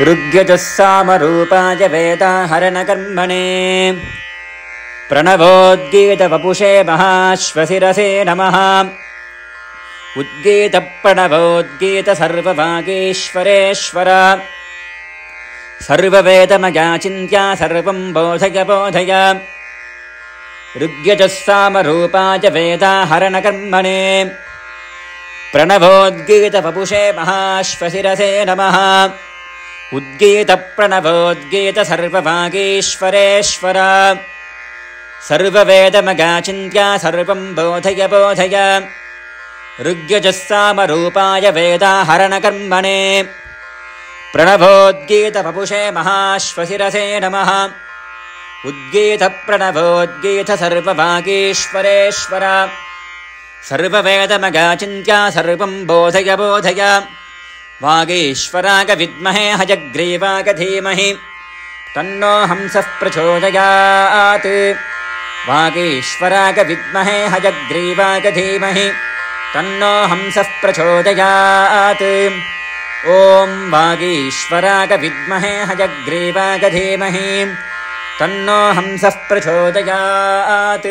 ऋग्यजः सामरूपाय वेदाहरणकर्मणे प्रणवोद्गीतवपुषे महाश्वशिरसे नमः। उद्गीतप्रणवोद्गीत सर्ववागीश्वरेश्वर सर्ववेदमया चिन्त्या सर्वं बोधय बोधय। ऋग्यजः सामरूपाय वेदाहरणकर्मणे प्रणवोद्गीतवपुषे महाश्वशिरसे नमः। उद्गीतप्रणवोद्गीत सर्ववागीश्वरेश्वर सर्ववेदमया चिन्त्या सर्वं बोधय बोधय। ऋग्यजः सामरूपाय वेदाहरणकर्मणे प्रणवोद्गीतवपुषे महाश्वशिरसे नमः। उद्गीतप्रणवोद्गीत सर्ववागीश्वरेश्वर सर्ववेदमया चिन्त्या सर्वं बोधय बोधय। वागीश्वराय विद्महे हयग्रीवाय धीमहि तन्नो हंसः प्रचोदयात्। वागीश्वराय विद्महे हयग्रीवाय धीमहि तन्नो हंसः प्रचोदयात्। ॐ वागीश्वराय विद्महे हयग्रीवाय धीमहि तन्नो हंसः प्रचोदयात्।